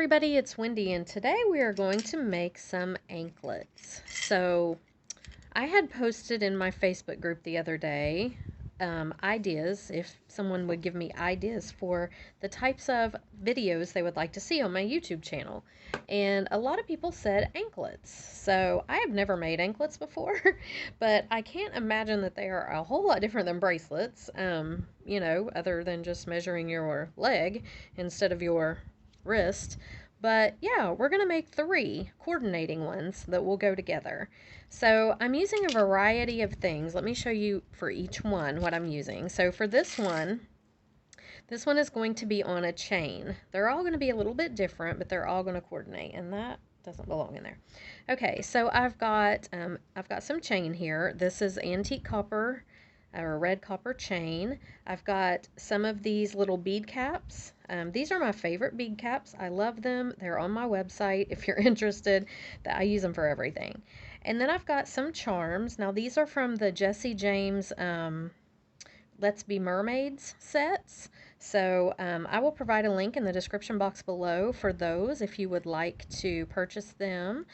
everybody, it's Wendy, and today we are going to make some anklets. So I had posted in my Facebook group the other day ideas, if someone would give me ideas for the types of videos they would like to see on my YouTube channel. And a lot of people said anklets. So I have never made anklets before, but I can't imagine that they are a whole lot different than bracelets, other than just measuring your leg instead of your wrist. But yeah, we're going to make 3 coordinating ones that will go together. So I'm using a variety of things. Let me show you for each one what I'm using. So for this one is going to be on a chain. They're all going to be a little bit different, but they're all going to coordinate, and that doesn't belong in there. Okay, so I've got some chain here. This is antique copper or red copper chain. I've got some of these little bead caps. These are my favorite bead caps. I love them. They're on my website if you're interested. I use them for everything. And then I've got some charms. Now these are from the Jessie James Let's Be Mermaids sets. So I will provide a link in the description box below for those if you would like to purchase them.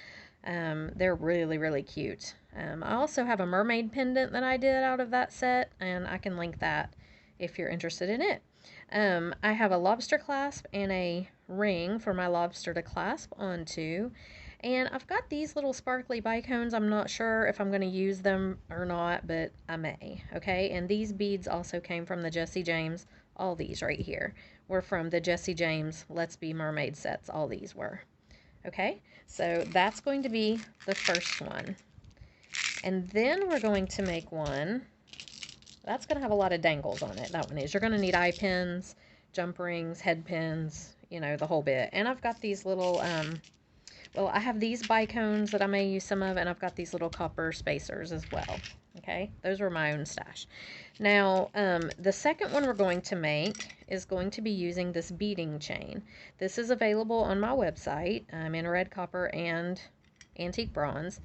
They're really, really cute. I also have a mermaid pendant that I did out of that set, and I can link that if you're interested in it. I have a lobster clasp and a ring for my lobster to clasp onto. And I've got these little sparkly bicones. I'm not sure if I'm going to use them or not, but I may. Okay, and these beads also came from the Jessie James. All these right here were from the Jessie James Let's Be Mermaid sets. All these were. Okay, so that's going to be the first one. And then we're going to make one that's going to have a lot of dangles on it. That one is. You're going to need eye pins, jump rings, head pins, the whole bit. And I've got these little, I have these bicones that I may use some of, and I've got these little copper spacers as well. Okay, those were my own stash. Now, the second one we're going to make is going to be using this beading chain. This is available on my website in red copper and antique bronze.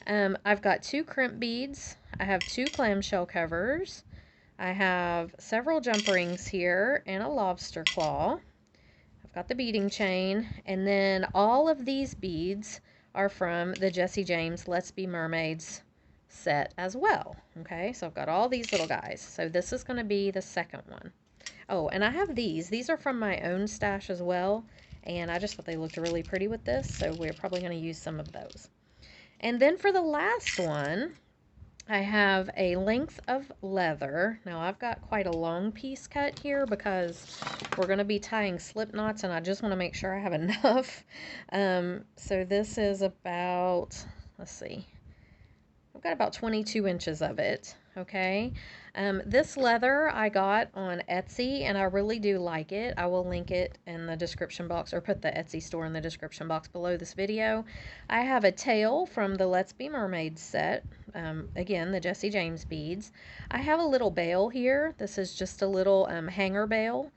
I've got 2 crimp beads. I have 2 clamshell covers. I have several jump rings here and a lobster claw. I've got the beading chain, and then all of these beads are from the Jessie James Let's Be Mermaids set as well. Okay, so I've got all these little guys. So this is going to be the second one. Oh, and I have these. These are from my own stash as well, and I just thought they looked really pretty with this, so we're probably going to use some of those. And then for the last one, I have a length of leather. Now I've got quite a long piece cut here because we're going to be tying slip knots, and I just want to make sure I have enough. So this is about, let's see, I've got about 22 inches of it. Okay. This leather I got on Etsy, and I really do like it. I will link it in the description box, or put the Etsy store in the description box below this video. I have a tail from the Let's Be Mermaids set. Again, the Jessie James beads. I have a little bail here. This is just a little hanger bail.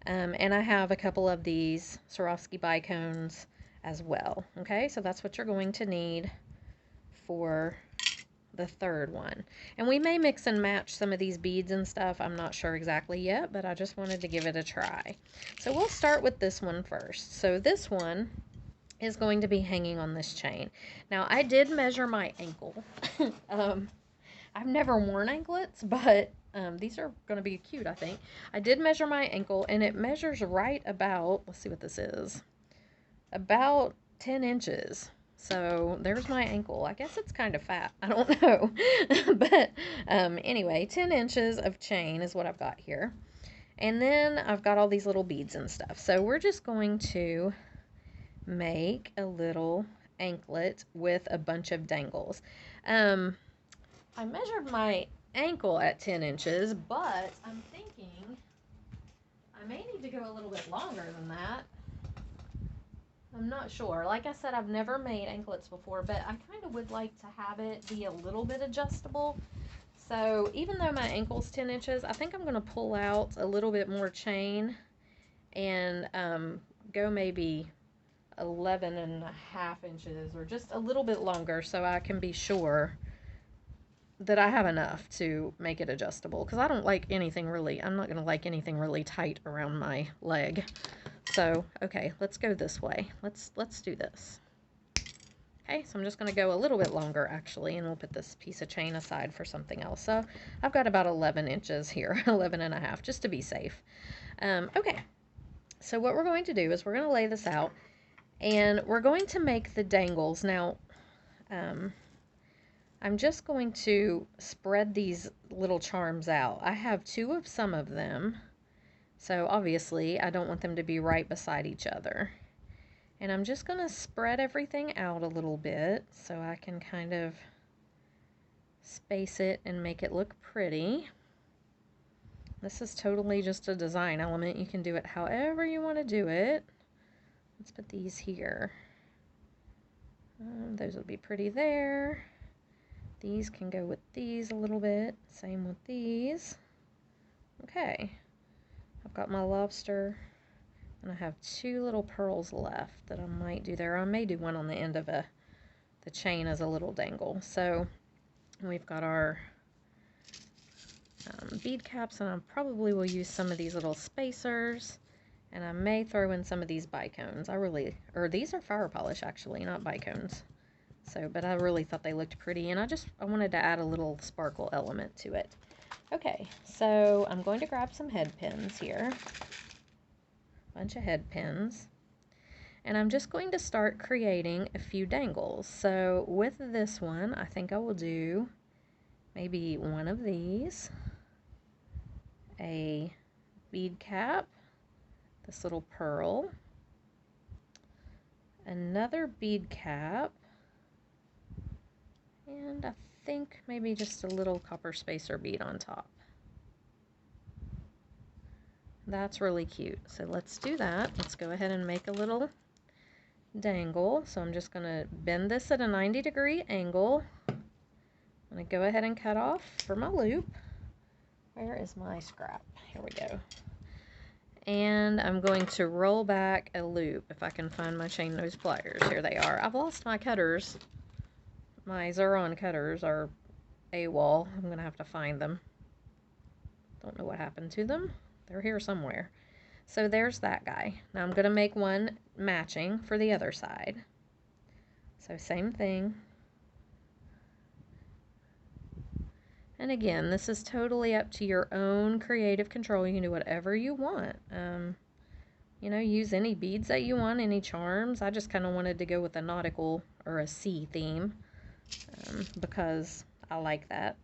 And I have a couple of these Swarovski bicones as well. Okay, so that's what you're going to need for the third one. And we may mix and match some of these beads and stuff. I'm not sure exactly yet, but I just wanted to give it a try. So we'll start with this one first. So this one is going to be hanging on this chain. Now I did measure my ankle. I've never worn anklets, but these are going to be cute, I think. I did measure my ankle, and it measures right about, let's see what this is, about 10 inches. So there's my ankle. I guess it's kind of fat. I don't know. But anyway, 10 inches of chain is what I've got here. And then I've got all these little beads and stuff. So we're just going to make a little anklet with a bunch of dangles. I measured my ankle at 10 inches, but I'm thinking I may need to go a little bit longer than that. I'm not sure. Like I said, I've never made anklets before, but I kind of would like to have it be a little bit adjustable. So even though my ankle's 10 inches, I think I'm going to pull out a little bit more chain and go maybe 11.5 inches or just a little bit longer, so I can be sure that I have enough to make it adjustable, because I don't like anything really, I'm not going to like anything really tight around my leg. So, okay, let's go this way. Let's do this. Okay, so I'm just going to go a little bit longer actually, and we'll put this piece of chain aside for something else. So I've got about 11 inches here, 11 and a half, just to be safe. Okay, so what we're going to do is we're going to lay this out, and we're going to make the dangles. Now, I'm just going to spread these little charms out. I have 2 of some of them, so obviously I don't want them to be right beside each other. And I'm just going to spread everything out a little bit so I can kind of space it and make it look pretty. This is totally just a design element. You can do it however you want to do it. Let's put these here. Those will be pretty there. These can go with these a little bit. Same with these. Okay. I've got my lobster. And I have 2 little pearls left that I might do there. I may do one on the end of the chain as a little dangle. So we've got our bead caps, and I probably will use some of these little spacers, and I may throw in some of these bicones. These are fire polish actually, not bicones. So, but I really thought they looked pretty, and I wanted to add a little sparkle element to it. Okay, so I'm going to grab some head pins here. Bunch of head pins, and I'm just going to start creating a few dangles. So with this one, I think I will do maybe one of these, a bead cap, this little pearl, another bead cap, and I think maybe just a little copper spacer bead on top. That's really cute. So let's do that. Let's go ahead and make a little dangle. So I'm just going to bend this at a 90-degree angle. I'm going to go ahead and cut off for my loop. Where is my scrap? Here we go. And I'm going to roll back a loop if I can find my chain nose pliers. Here they are. I've lost my cutters. My Xuron cutters are AWOL. I'm going to have to find them. Don't know what happened to them. They're here somewhere. So there's that guy. Now I'm going to make one matching for the other side. So same thing. And again, this is totally up to your own creative control. You can do whatever you want. You know, use any beads that you want, any charms. I just kind of wanted to go with a nautical or a sea theme because I like that.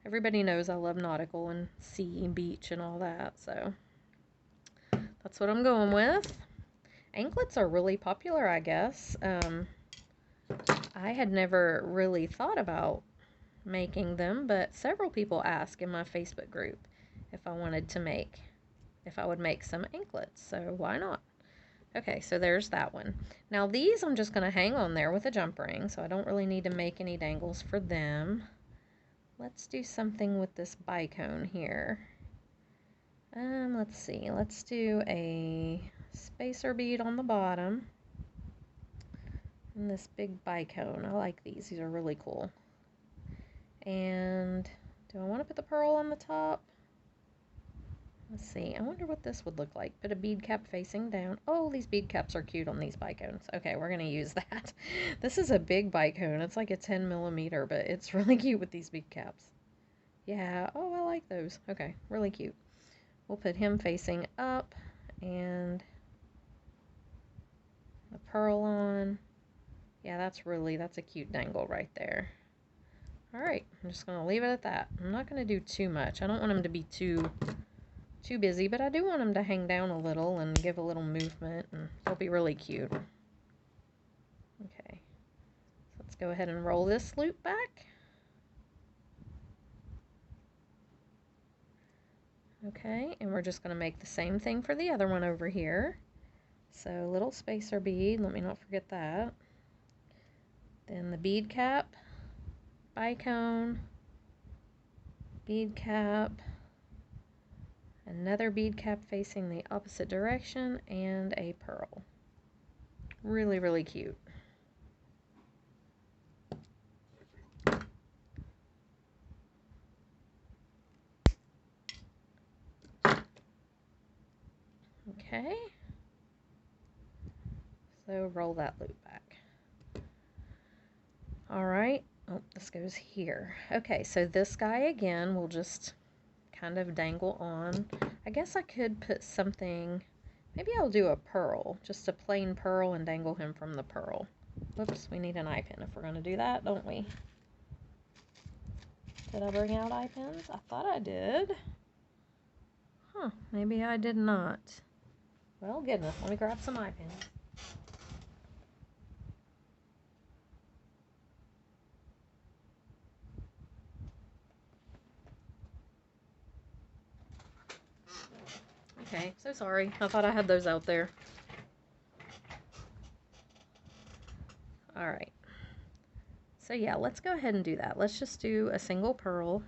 Everybody knows I love nautical and sea and beach and all that, so that's what I'm going with. Anklets are really popular, I guess. I had never really thought about making them, but several people ask in my Facebook group if I would make some anklets, so why not? Okay, so there's that one. Now these I'm just going to hang on there with a jump ring, so I don't really need to make any dangles for them. Let's do something with this bicone here. Let's see. Let's do a spacer bead on the bottom. And this big bicone. I like these. These are really cool. And do I want to put the pearl on the top? Let's see. I wonder what this would look like. Put a bead cap facing down. Oh, these bead caps are cute on these bicones. Okay, we're going to use that. This is a big bicone. It's like a 10mm, but it's really cute with these bead caps. Yeah, oh, I like those. Okay, really cute. We'll put him facing up and the pearl on. Yeah, that's a cute dangle right there. All right, I'm just going to leave it at that. I'm not going to do too much. I don't want him to be too busy, but I do want him to hang down a little and give a little movement, and it'll be really cute. Okay, so let's go ahead and roll this loop back. Okay, and we're just going to make the same thing for the other one over here. So little spacer bead, let me not forget that. Then the bead cap, bicone, bead cap, another bead cap facing the opposite direction, and a pearl. Really, really cute. Okay. So roll that loop back. All right. Oh, this goes here. Okay, so this guy again will just kind of dangle on. I guess I could put something, maybe I'll do a pearl, just a plain pearl and dangle him from the pearl. Whoops, we need an eye pin if we're going to do that, don't we? Did I bring out eye pins? I thought I did. Huh, maybe I did not. Well, goodness, let me grab some eye pins. Okay, so sorry. I thought I had those out there. Alright. So yeah, let's go ahead and do that. Let's just do a single pearl.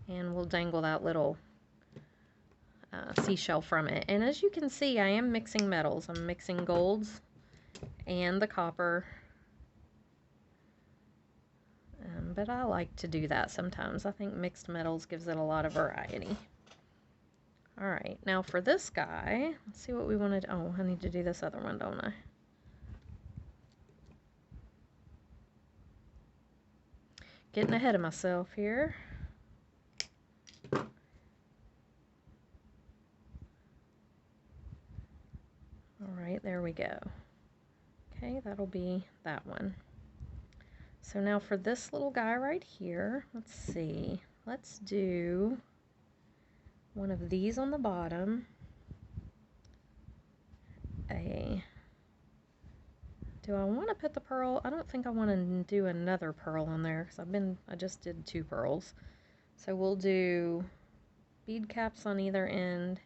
And we'll dangle that little seashell from it. And as you can see, I am mixing metals. I'm mixing golds and the copper. But I like to do that sometimes. I think mixed metals gives it a lot of variety. Alright, now for this guy, let's see what we wanted. Oh, I need to do this other one, don't I? Getting ahead of myself here. Alright, there we go. Okay, that'll be that one. So now for this little guy right here, let's see. Let's do one of these on the bottom. Do I want to put the pearl? I don't think I want to do another pearl on there because I just did 2 pearls. So we'll do bead caps on either end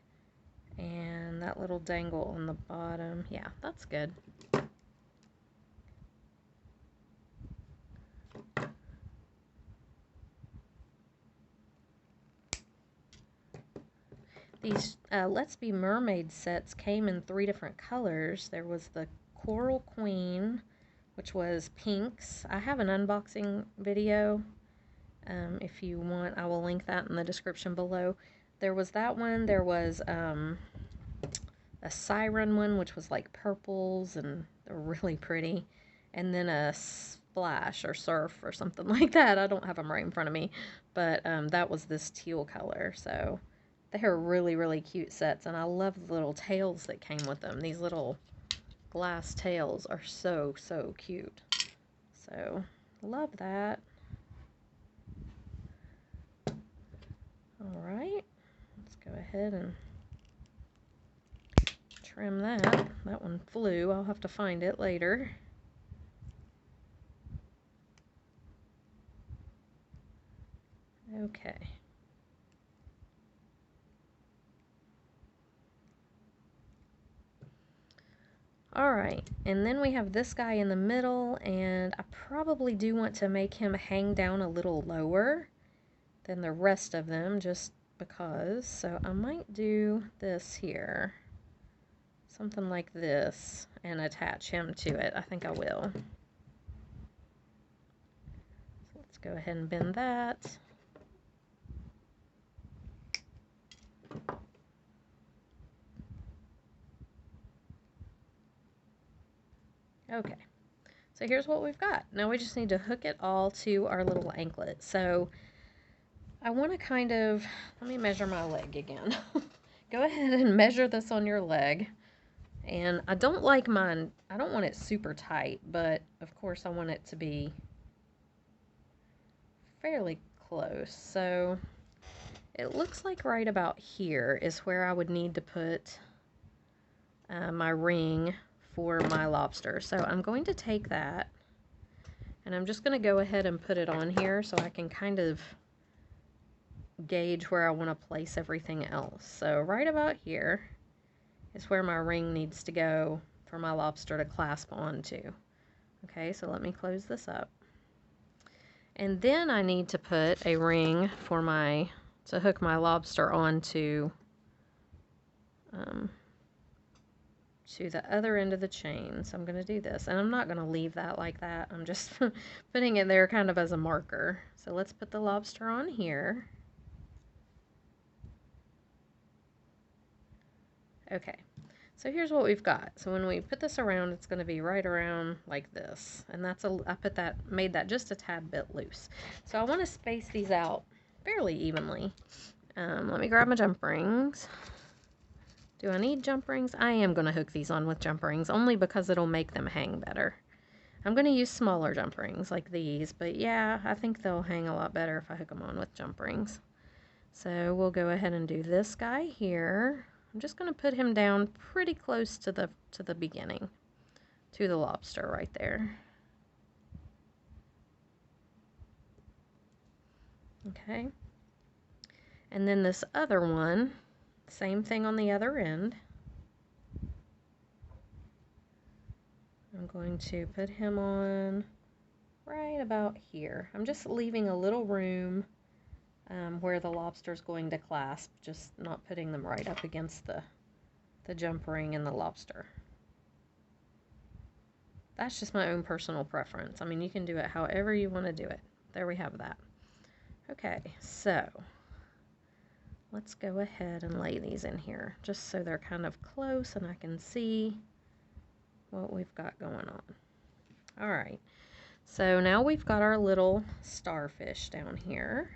and that little dangle on the bottom. Yeah, that's good. These Let's Be Mermaid sets came in 3 different colors. There was the Coral Queen, which was pinks. I have an unboxing video. If you want, I will link that in the description below. There was that one. There was a siren one, which was like purples, and they're really pretty. And then a splash or surf or something like that. I don't have them right in front of me, but that was this teal color. So they are really, really cute sets, and I love the little tails that came with them. These little glass tails are so, so cute. So, love that. Alright, let's go ahead and trim that. That one flew. I'll have to find it later. Okay. Alright, and then we have this guy in the middle, and I probably do want to make him hang down a little lower than the rest of them, just because. So I might do this here. Something like this, and attach him to it. I think I will. So let's go ahead and bend that. Okay, so here's what we've got. Now we just need to hook it all to our little anklet. So I want to kind of, let me measure my leg again. Go ahead and measure this on your leg. And I don't like mine, I don't want it super tight, but of course I want it to be fairly close. So it looks like right about here is where I would need to put my ring for my lobster. So I'm going to take that, and I'm just going to go ahead and put it on here so I can kind of gauge where I want to place everything else. So right about here is where my ring needs to go for my lobster to clasp onto. Okay, so let me close this up. And then I need to put a ring for to hook my lobster onto to the other end of the chain. So I'm going to do this, and I'm not going to leave that like that. I'm just putting it there kind of as a marker. So let's put the lobster on here. Okay, so here's what we've got. So when we put this around, it's going to be right around like this. And that's made that just a tad bit loose. So I want to space these out fairly evenly. Let me grab my jump rings. Do I need jump rings? I am going to hook these on with jump rings only because it'll make them hang better. I'm going to use smaller jump rings like these, but yeah, I think they'll hang a lot better if I hook them on with jump rings. So we'll go ahead and do this guy here. I'm just going to put him down pretty close to the beginning, to the lobster right there. Okay. And then this other one, same thing on the other end. I'm going to put him on right about here. I'm just leaving a little room where the lobster's going to clasp, just not putting them right up against the jump ring and the lobster. That's just my own personal preference. I mean, you can do it however you want to do it. There we have that. Okay, so let's go ahead and lay these in here just so they're kind of close and I can see what we've got going on. All right, so now we've got our little starfish down here.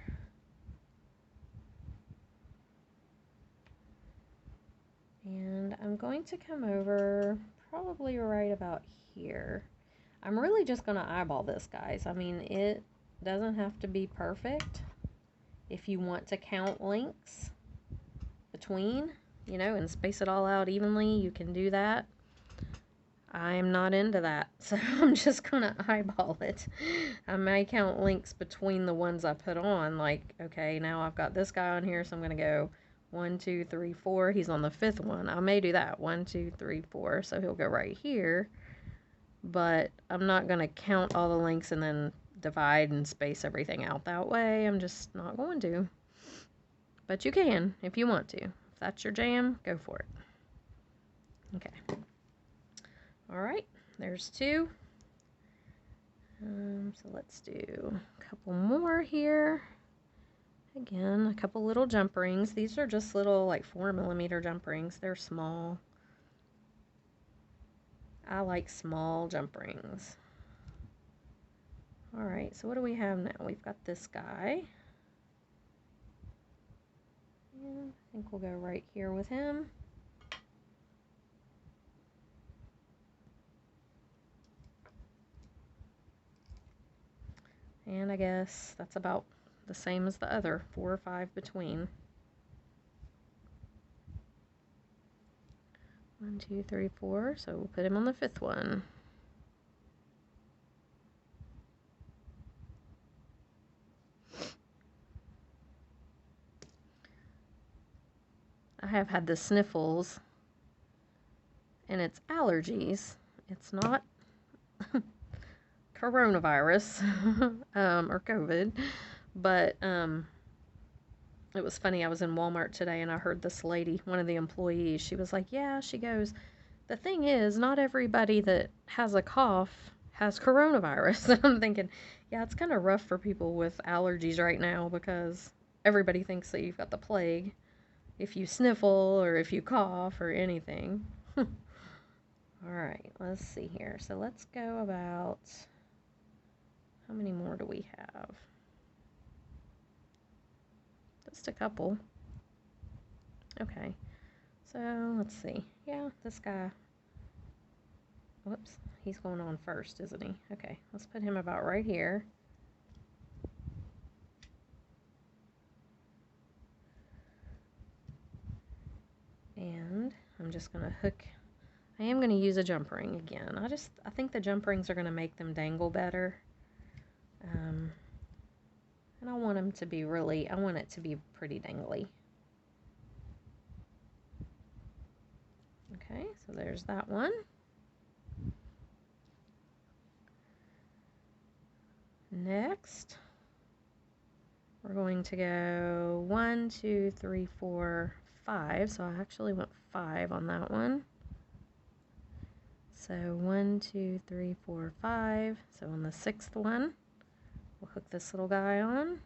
And I'm going to come over probably right about here. I'm really just going to eyeball this, guys. I mean, it doesn't have to be perfect. If you want to count links between, you know, and space it all out evenly, you can do that. I'm not into that, so I'm just going to eyeball it. I may count links between the ones I put on, like, okay, now I've got this guy on here, so I'm going to go 1, 2, 3, 4. He's on the 5th one. I may do that. 1, 2, 3, 4. So he'll go right here. But I'm not going to count all the links and then divide and space everything out that way. I'm just not going to. But you can if you want to. If that's your jam, go for it. Okay. Alright, there's 2. So let's do a couple more here. Again, a couple little jump rings. These are just little like 4mm jump rings. They're small. I like small jump rings. Alright, so what do we have now? We've got this guy. And I think we'll go right here with him. And I guess that's about the same as the other, 4 or 5 between. 1, 2, 3, 4. So we'll put him on the 5th one. I have had the sniffles, and it's allergies. It's not coronavirus or COVID, but it was funny. I was in Walmart today and I heard this lady, one of the employees, she was like, yeah, she goes, the thing is, not everybody that has a cough has coronavirus. And I'm thinking, yeah, it's kind of rough for people with allergies right now because everybody thinks that you've got the plague if you sniffle or if you cough or anything. All right, let's see here. So let's go about, how many more do we have? Just a couple. Okay, so let's see. Yeah, this guy, whoops, he's going on first, isn't he? Okay, let's put him about right here. And I'm just going to hook, I am going to use a jump ring again. I think the jump rings are going to make them dangle better. And I want them to be I want it to be pretty dangly. Okay, so there's that one. Next, we're going to go 1, 2, 3, 4, 5. So I actually went 5 on that one. So 1, 2, 3, 4, 5. So on the 6th one, we'll hook this little guy on.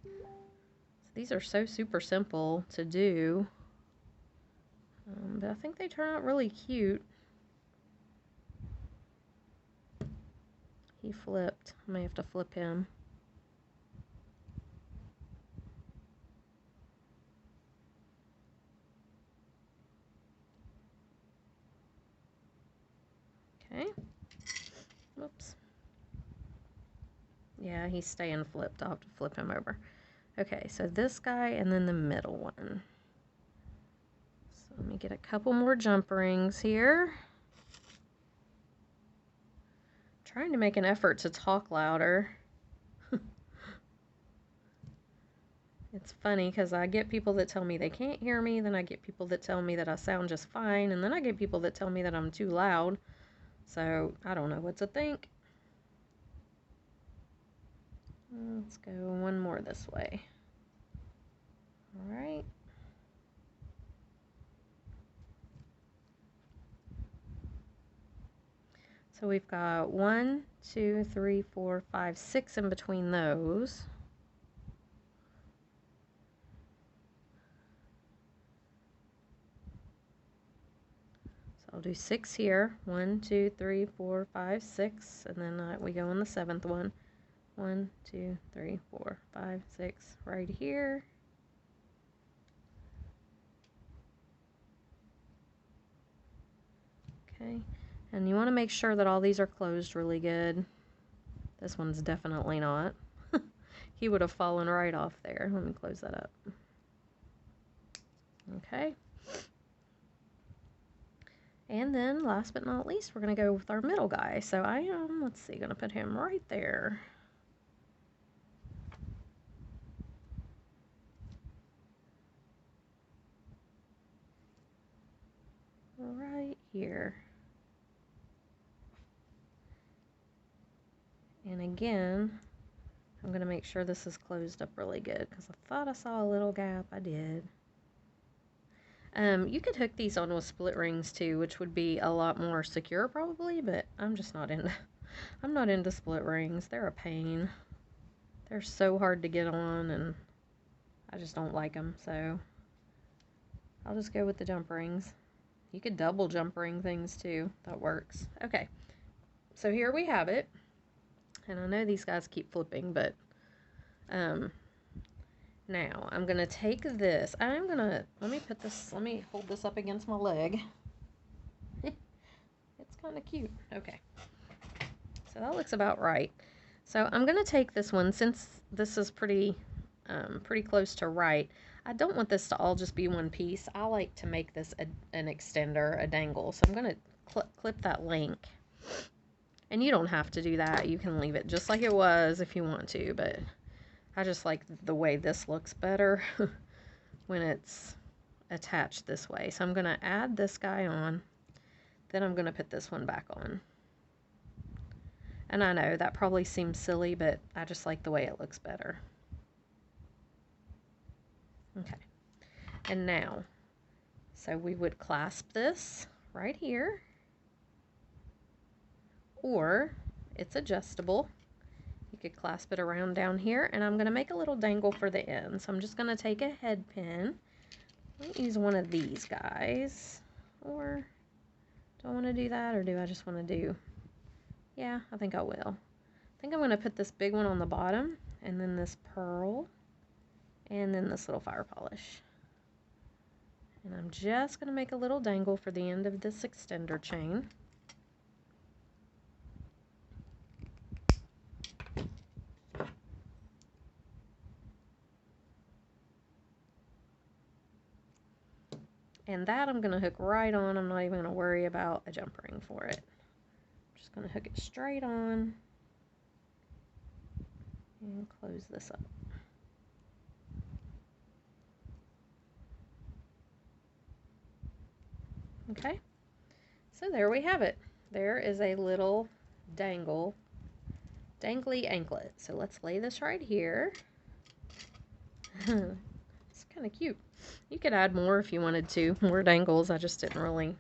So These are so super simple to do, but I think they turn out really cute. He flipped. I may have to flip him. Okay. Whoops. Yeah, he's staying flipped. I'll have to flip him over. Okay, so this guy and then the middle one. So let me get a couple more jump rings here. Trying to make an effort to talk louder. It's funny because I get people that tell me they can't hear me, then I get people that tell me that I sound just fine, and then I get people that tell me that I'm too loud. So I don't know what to think. Let's go one more this way. All right. So we've got 1, 2, 3, 4, 5, 6 in between those. So I'll do 6 here. 1, 2, 3, 4, 5, 6, and then we go on the 7th one. 1, 2, 3, 4, 5, 6 right here. Okay, and you want to make sure that all these are closed really good. This one's definitely not. He would have fallen right off there. Let me close that up. Okay. And then last but not least, we're going to go with our middle guy. So I am, let's see, going to put him right there. Right here. And again, I'm going to make sure this is closed up really good because I thought I saw a little gap. I did. You could hook these on with split rings too, which would be a lot more secure probably, but I'm just not into I'm not into split rings. They're a pain. They're so hard to get on and I just don't like them, so I'll just go with the jump rings. You could double jump ring things too. That works. Okay. So here we have it. And I know these guys keep flipping, but now I'm gonna take this. Let me hold this up against my leg. It's kind of cute. Okay. So that looks about right. So I'm gonna take this one, since this is pretty close to right. I don't want this to all just be one piece. I like to make this an extender, a dangle. So I'm gonna clip that link. And you don't have to do that. You can leave it just like it was if you want to, but I just like the way this looks better when it's attached this way. So I'm going to add this guy on, then I'm going to put this one back on. And I know that probably seems silly, but I just like the way it looks better. Okay. And now, so we would clasp this right here. Or it's adjustable. You could clasp it around down here, and I'm going to make a little dangle for the end. So I'm just going to take a head pin. I'll use one of these guys. Or do I want to do that, or do I just want to do... Yeah, I think I will. I think I'm going to put this big one on the bottom, and then this pearl, and then this little fire polish. And I'm just going to make a little dangle for the end of this extender chain. And that I'm going to hook right on. I'm not even going to worry about a jump ring for it. I'm just going to hook it straight on and close this up. Okay, so there we have it. There is a little dangly anklet. So let's lay this right here. It's kind of cute. You could add more if you wanted to, more dangles. I just didn't really,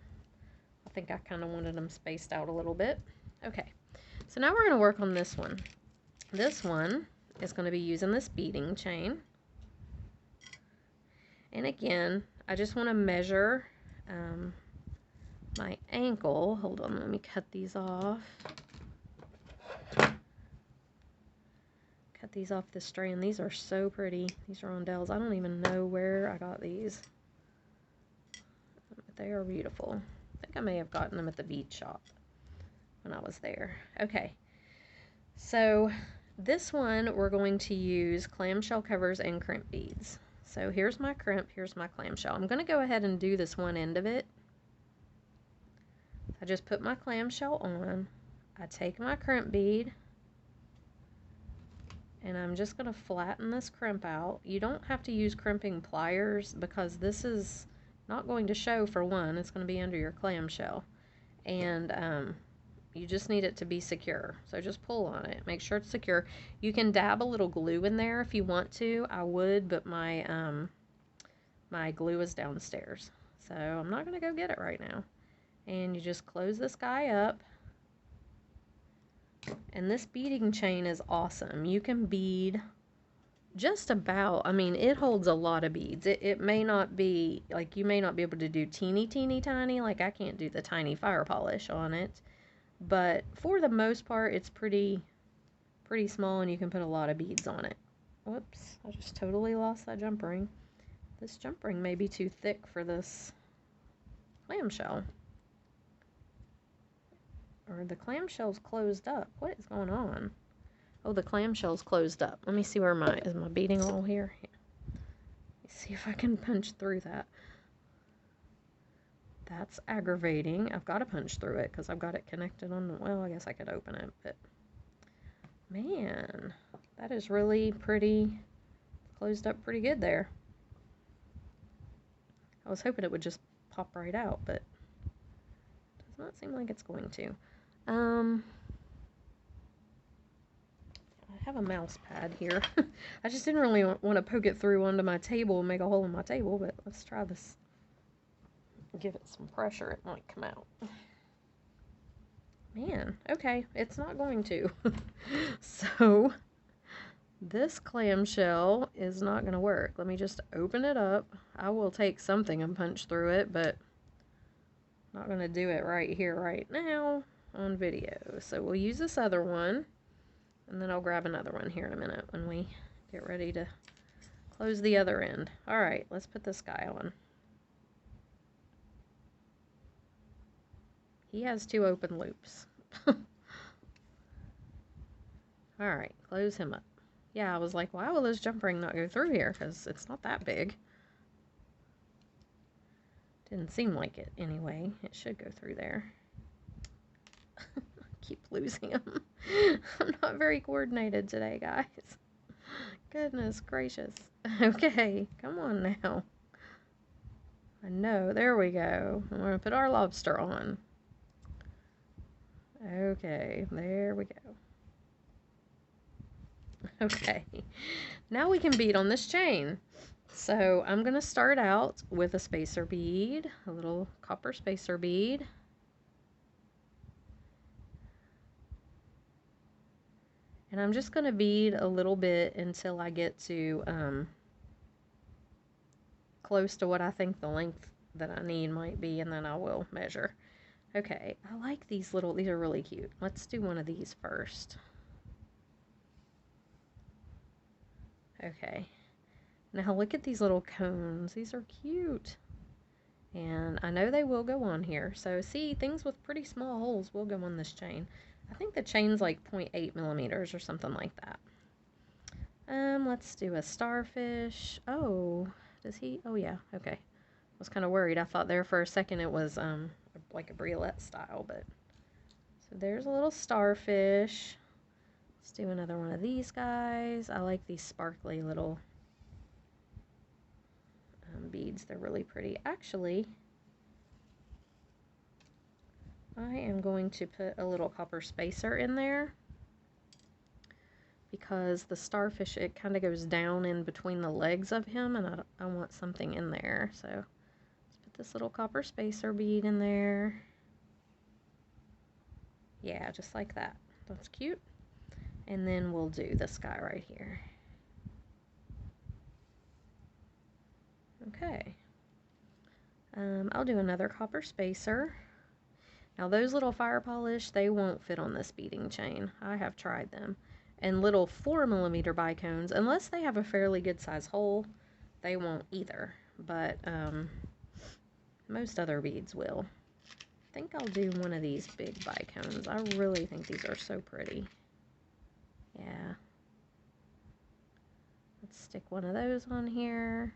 I think I kind of wanted them spaced out a little bit. Okay, so now we're going to work on this one. This one is going to be using this beading chain. And again, I just want to measure my ankle. Hold on, let me cut these off. Cut these off the strand. These are so pretty. These rondelles. I don't even know where I got these. But they are beautiful. I think I may have gotten them at the bead shop when I was there. Okay. So this one we're going to use clamshell covers and crimp beads. So here's my crimp, here's my clamshell. I'm going to go ahead and do this one end of it. I just put my clamshell on. I take my crimp bead. And I'm just going to flatten this crimp out. You don't have to use crimping pliers because this is not going to show for one. It's going to be under your clamshell. And you just need it to be secure. So just pull on it. Make sure it's secure. You can dab a little glue in there if you want to. I would, but my my glue is downstairs. So I'm not going to go get it right now. And you just close this guy up. And this beading chain is awesome. You can bead just about, I mean, it holds a lot of beads. It may not be, like, you may not be able to do teeny tiny, like I can't do the tiny fire polish on it. But for the most part, it's pretty small and you can put a lot of beads on it. Whoops, I just totally lost that jump ring. This jump ring may be too thick for this clamshell. Or the clamshell's closed up. What is going on? Oh, the clamshell's closed up. Let me see where is my beading roll here? Yeah. Let me see if I can punch through that. That's aggravating. I've got to punch through it because I've got it connected on the, well, I guess I could open it, but man, that is really pretty, closed up pretty good there. I was hoping it would just pop right out, but it does not seem like it's going to. I have a mouse pad here. I just didn't really want to poke it through onto my table and make a hole in my table, but let's try this. Give it some pressure, it might come out. Man, okay, it's not going to. So, this clamshell is not going to work. Let me just open it up. I will take something and punch through it, but I'm not going to do it right here, right now on video. So we'll use this other one, and then I'll grab another one here in a minute when we get ready to close the other end. All right, let's put this guy on. He has 2 open loops. Alright, close him up. Yeah, I was like, why will this jump ring not go through here? Because it's not that big. Didn't seem like it anyway. It should go through there. I keep losing him. I'm not very coordinated today, guys. Goodness gracious. Okay, come on now. I know, there we go. We're going to put our lobster on. Okay, there we go. Okay, now we can bead on this chain. So I'm going to start out with a spacer bead, a little copper spacer bead. And I'm just going to bead a little bit until I get to close to what I think the length that I need might be, and then I will measure. Okay, I like these little, these are really cute. Let's do one of these first. Okay, now look at these little cones. These are cute. And I know they will go on here. So see, things with pretty small holes will go on this chain. I think the chain's like 0.8 millimeters or something like that. Let's do a starfish. Oh, does he? Oh yeah, okay. I was kind of worried. I thought there for a second it was like a briolet style, but so there's a little starfish. Let's do another one of these guys. I like these sparkly little beads. They're really pretty. Actually, I am going to put a little copper spacer in there because the starfish, it kind of goes down in between the legs of him, and I want something in there. So let's put this little copper spacer bead in there. Yeah, just like that. That's cute. And then we'll do this guy right here. Okay. I'll do another copper spacer. Now those little fire polish, they won't fit on this beading chain. I have tried them. And little 4mm bicones, unless they have a fairly good size hole, they won't either. But most other beads will. I think I'll do one of these big bicones. I really think these are so pretty. Yeah. Let's stick one of those on here.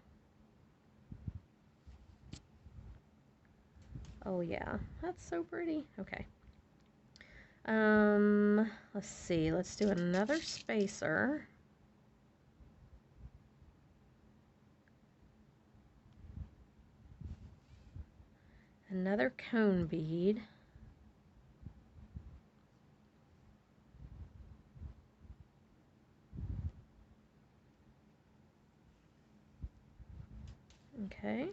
Oh yeah, that's so pretty. Okay. Let's see. Let's do another spacer. Another cone bead. Okay.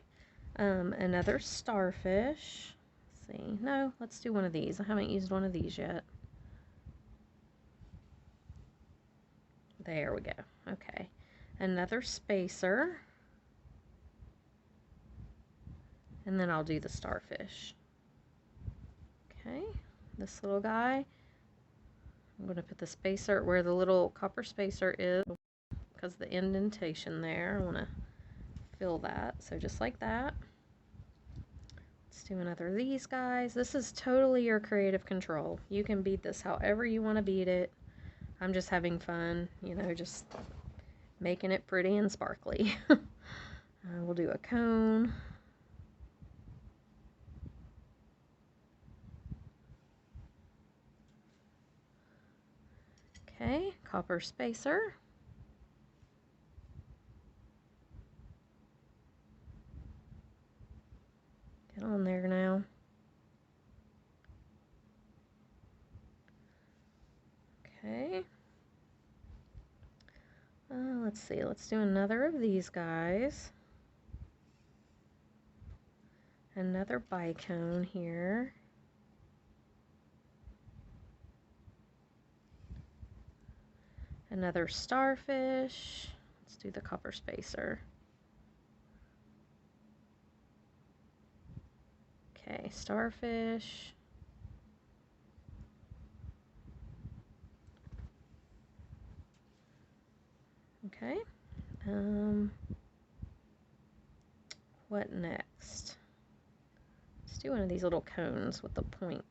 Another starfish. Let's see. No, let's do one of these. I haven't used one of these yet. There we go. Okay. Another spacer. And then I'll do the starfish. Okay. This little guy. I'm going to put the spacer where the little copper spacer is, because the indentation there, I want to fill that. So just like that. Let's do another of these guys. This is totally your creative control. You can bead this however you want to bead it. I'm just having fun, you know, just making it pretty and sparkly. We'll do a cone. Okay, copper spacer. Get on there now. Okay. Let's see, let's do another of these guys. Another bicone here. Another starfish. Let's do the copper spacer. Okay, starfish. Okay. What next? Let's do one of these little cones with the point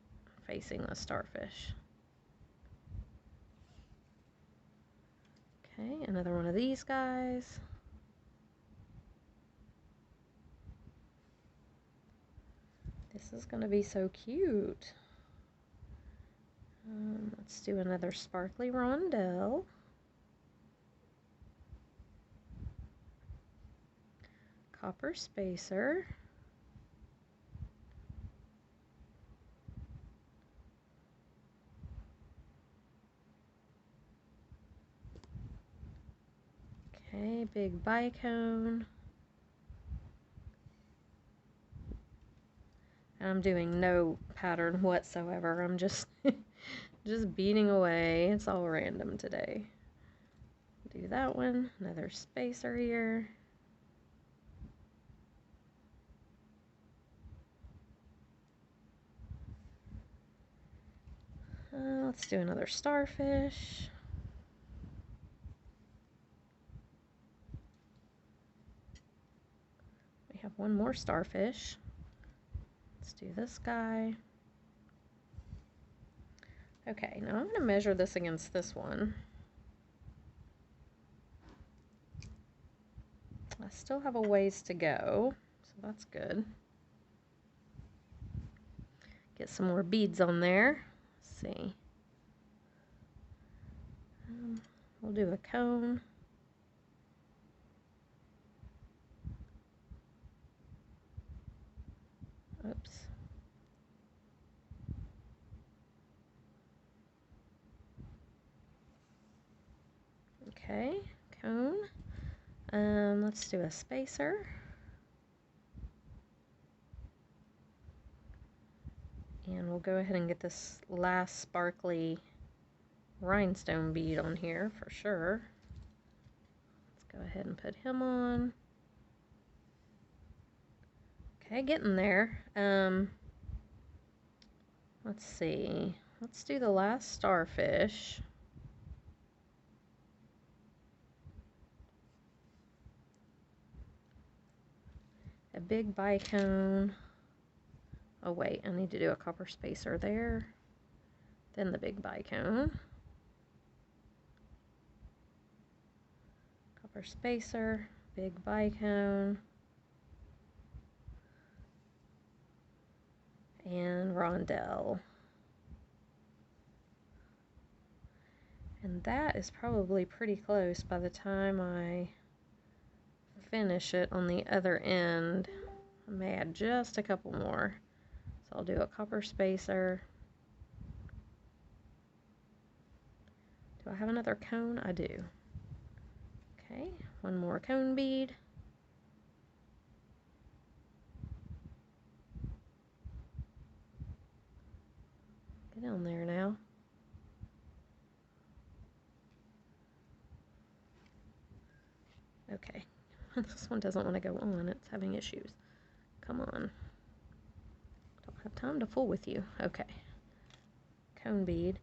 facing the starfish. Okay, another one of these guys. This is going to be so cute. Let's do another sparkly rondelle. Copper spacer. Okay, big bicone. And I'm doing no pattern whatsoever. I'm just just beading away. It's all random today. Do that one. Another spacer here. Let's do another starfish. We have one more starfish. Let's do this guy. Okay, now I'm going to measure this against this one. I still have a ways to go, so that's good. Get some more beads on there. Let's see. We'll do a cone. Oops. Okay, cone. Let's do a spacer. And we'll go ahead and get this last sparkly rhinestone bead on here for sure. Let's go ahead and put him on. Okay, getting there. Let's see. Let's do the last starfish. A big bicone. Oh wait, I need to do a copper spacer there. Then the big bicone. Copper spacer, big bicone. And rondelle. And that is probably pretty close by the time I finish it on the other end. I may add just a couple more. So I'll do a copper spacer. Do I have another cone? I do. Okay, one more cone bead. Get on there now. Okay, this one doesn't want to go on. It's having issues. Come on. Don't have time to fool with you. Okay. Cone bead.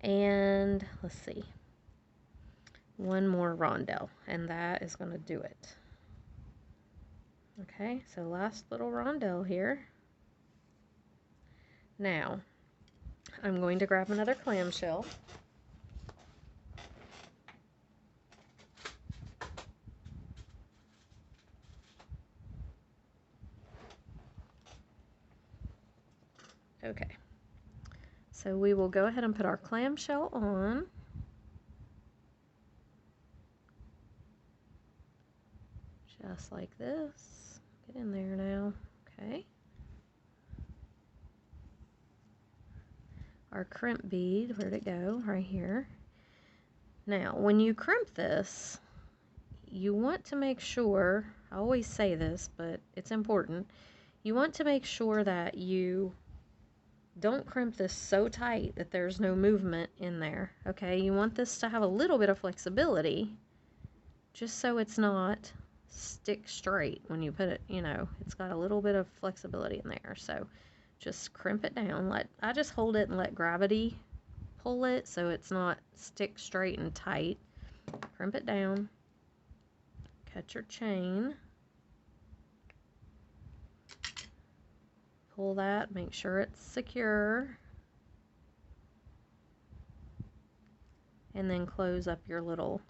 And let's see. One more rondelle. And that is going to do it. Okay, so last little rondelle here. Now, I'm going to grab another clamshell. Okay, so we will go ahead and put our clamshell on. Just like this. Get in there now. Okay. Our crimp bead, where'd it go? Right here. Now, when you crimp this, you want to make sure, I always say this, but it's important, you want to make sure that you don't crimp this so tight that there's no movement in there, okay? You want this to have a little bit of flexibility, just so it's not stick straight when you put it, you know, it's got a little bit of flexibility in there. So just crimp it down. I just hold it and let gravity pull it so it's not stick straight and tight. Crimp it down. Cut your chain. Pull that, make sure it's secure. And then close up your little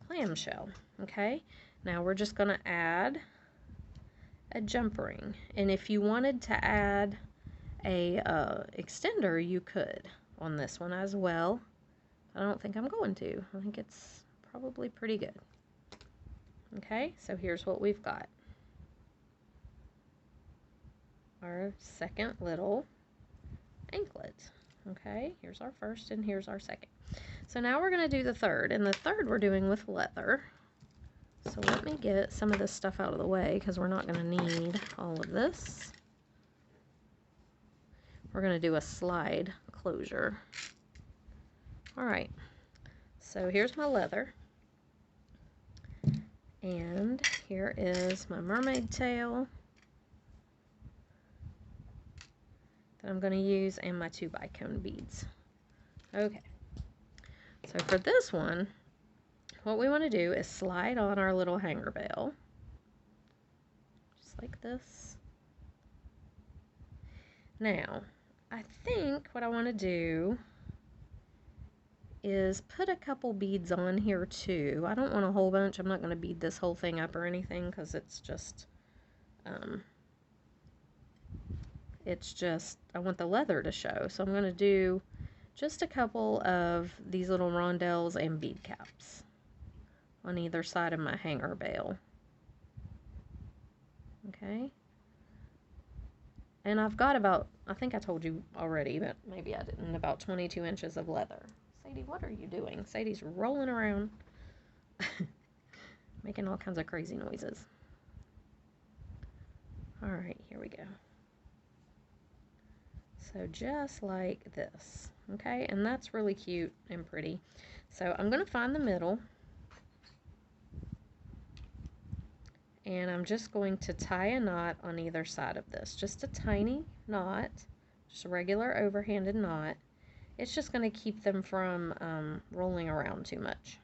clamshell. Okay, now we're just going to add a jump ring. And if you wanted to add a extender, you could on this one as well. I don't think I'm going to. I think it's probably pretty good. Okay, so here's what we've got. Our second little anklet. Okay, here's our first and here's our second. So now we're going to do the third, and the third we're doing with leather. So let me get some of this stuff out of the way because we're not going to need all of this. We're going to do a slide closure. All right, so here's my leather. And here is my mermaid tail that I'm going to use, and my 2 bicone beads. Okay, so for this one, what we want to do is slide on our little hanger bell, just like this. Now, I think what I want to do is put a couple beads on here too. I don't want a whole bunch. I'm not going to bead this whole thing up or anything because it's just, I want the leather to show. So I'm going to do just a couple of these little rondelles and bead caps on either side of my hanger bell. Okay. And I've got about, I think I told you already, but maybe I didn't, about 22 inches of leather. Sadie, what are you doing? Sadie's rolling around, making all kinds of crazy noises. All right, here we go. So just like this, okay? And that's really cute and pretty. So I'm going to find the middle. And I'm just going to tie a knot on either side of this. Just a tiny knot, just a regular overhanded knot. It's just going to keep them from rolling around too much,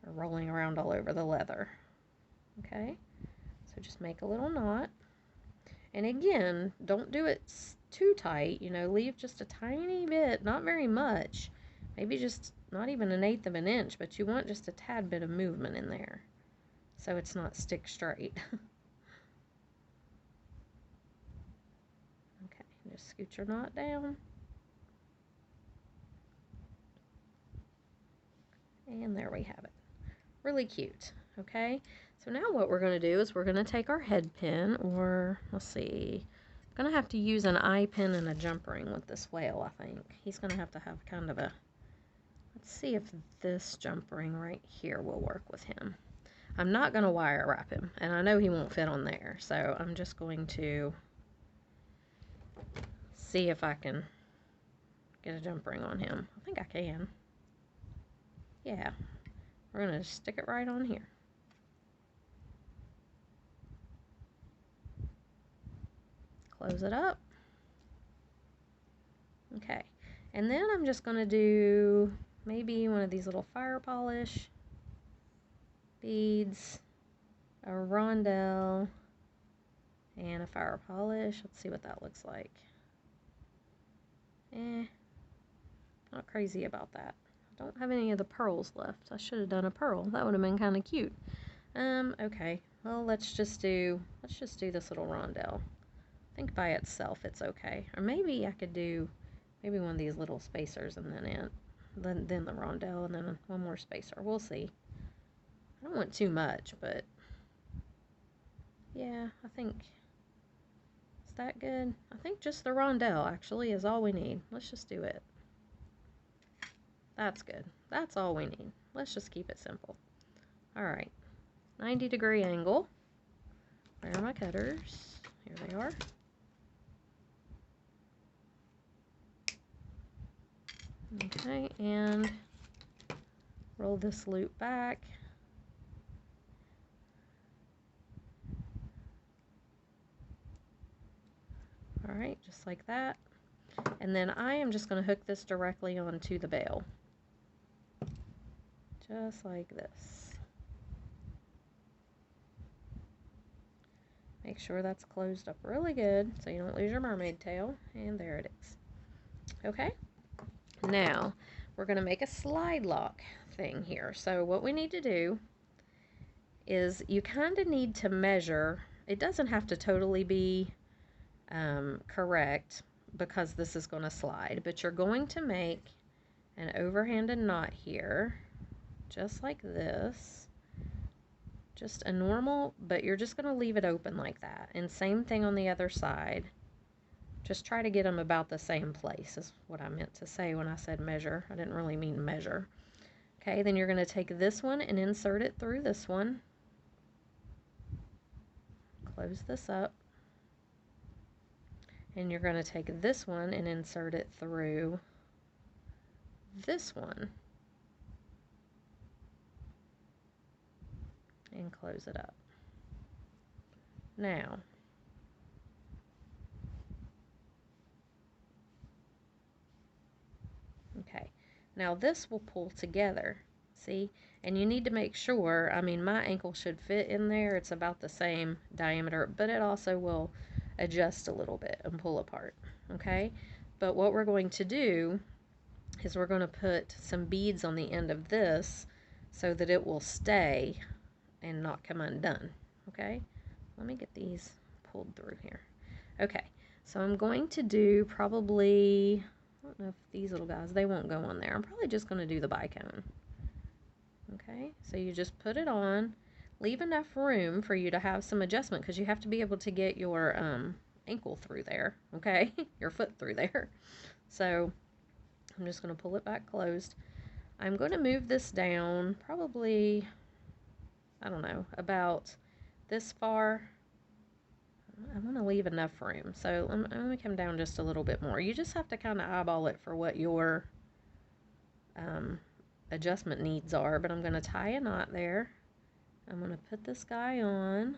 or rolling around all over the leather. Okay, so just make a little knot. And again, don't do it too tight, you know, leave just a tiny bit, not very much, maybe just not even 1/8 of an inch, but you want just a tad bit of movement in there so it's not stick straight. Okay, just scoot your knot down. And there we have it. Really cute, okay? So now what we're going to do is we're going to take our head pin, or let's see, I'm going to have to use an eye pin and a jump ring with this whale, I think. He's going to have kind of a, let's see if this jump ring right here will work with him. I'm not going to wire wrap him, and I know he won't fit on there, so I'm just going to see if I can get a jump ring on him. I think I can. Yeah, we're going to stick it right on here. Close it up. Okay, and then I'm just going to do maybe one of these little fire polish beads, a rondelle, and a fire polish. Let's see what that looks like. Not crazy about that. I don't have any of the pearls left. I should have done a pearl. That would have been kind of cute. Okay. Well, let's just do this little rondelle. I think by itself it's okay. Or maybe I could do maybe one of these little spacers and then the rondelle and then one more spacer. We'll see. I don't want too much, but yeah, I think, is that good? I think just the rondelle actually is all we need. Let's just do it. That's good. That's all we need. Let's just keep it simple. All right, 90-degree angle. Where are my cutters? Here they are. Okay, and roll this loop back. All right, just like that. And then I am just going to hook this directly onto the bail. Just like this. Make sure that's closed up really good so you don't lose your mermaid tail. And there it is. Okay. Now, we're going to make a slide lock thing here. So what we need to do is you kind of need to measure. It doesn't have to totally be correct because this is going to slide, but you're going to make an overhanded knot here, just like this. Just a normal, but you're just going to leave it open like that. And same thing on the other side. Just try to get them about the same place is what I meant to say when I said measure. I didn't really mean measure. Okay, then you're going to take this one and insert it through this one. Close this up. And you're going to take this one and insert it through this one. And close it up. Now, okay, now this will pull together, see? And you need to make sure, I mean, my ankle should fit in there. It's about the same diameter, but it also will adjust a little bit and pull apart, okay? But what we're going to do is we're going to put some beads on the end of this so that it will stay and not come undone, okay? Let me get these pulled through here. Okay, so I'm going to do probably, I don't know if these little guys, they won't go on there. I'm probably just going to do the bicone. Okay, so you just put it on, leave enough room for you to have some adjustment because you have to be able to get your ankle through there, okay? Your foot through there. So I'm just going to pull it back closed. I'm going to move this down probably, I don't know, about this far. I want to leave enough room. So I'm going to come down just a little bit more. You just have to kind of eyeball it for what your adjustment needs are. But I'm going to tie a knot there I'm going to put this guy on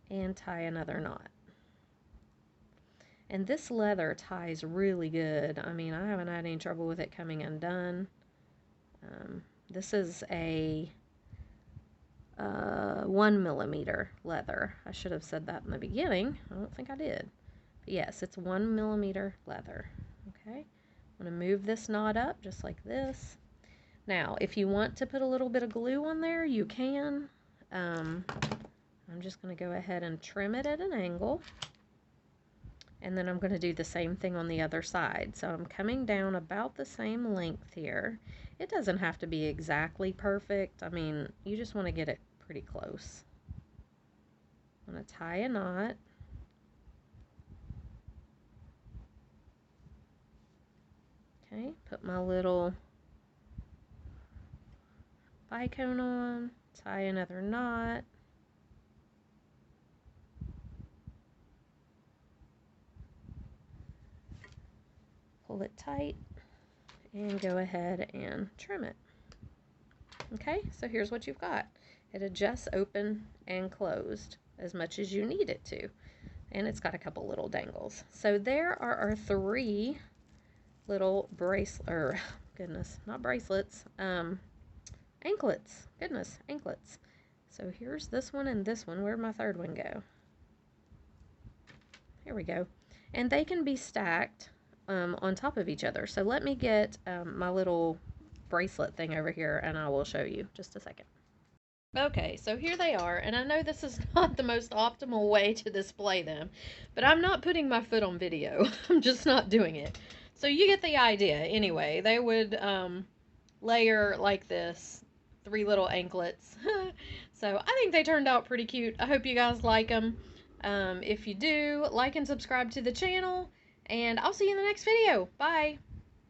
and tie another knot. And this leather ties really good. I mean, I haven't had any trouble with it coming undone. This is a 1mm leather. I should have said that in the beginning. I don't think I did. But yes, it's 1mm leather. Okay, I'm going to move this knot up just like this. Now, if you want to put a little bit of glue on there, you can. I'm just going to go ahead and trim it at an angle. And then I'm going to do the same thing on the other side. So I'm coming down about the same length here. It doesn't have to be exactly perfect. I mean, you just want to get it pretty close. I'm going to tie a knot. Okay, put my little bicone on, tie another knot. Pull it tight and go ahead and trim it. Okay, so here's what you've got. It adjusts open and closed as much as you need it to. And it's got a couple little dangles. So there are our 3 little anklets. Anklets. So here's this one and this one. Where'd my third one go? Here we go. And they can be stacked on top of each other. So let me get my little bracelet thing over here and I will show you. Just a second. Okay, so here they are, and I know this is not the most optimal way to display them, but I'm not putting my foot on video. I'm just not doing it. So you get the idea. Anyway, they would layer like this, 3 little anklets. So I think they turned out pretty cute. I hope you guys like them. If you do, like and subscribe to the channel, and I'll see you in the next video. Bye!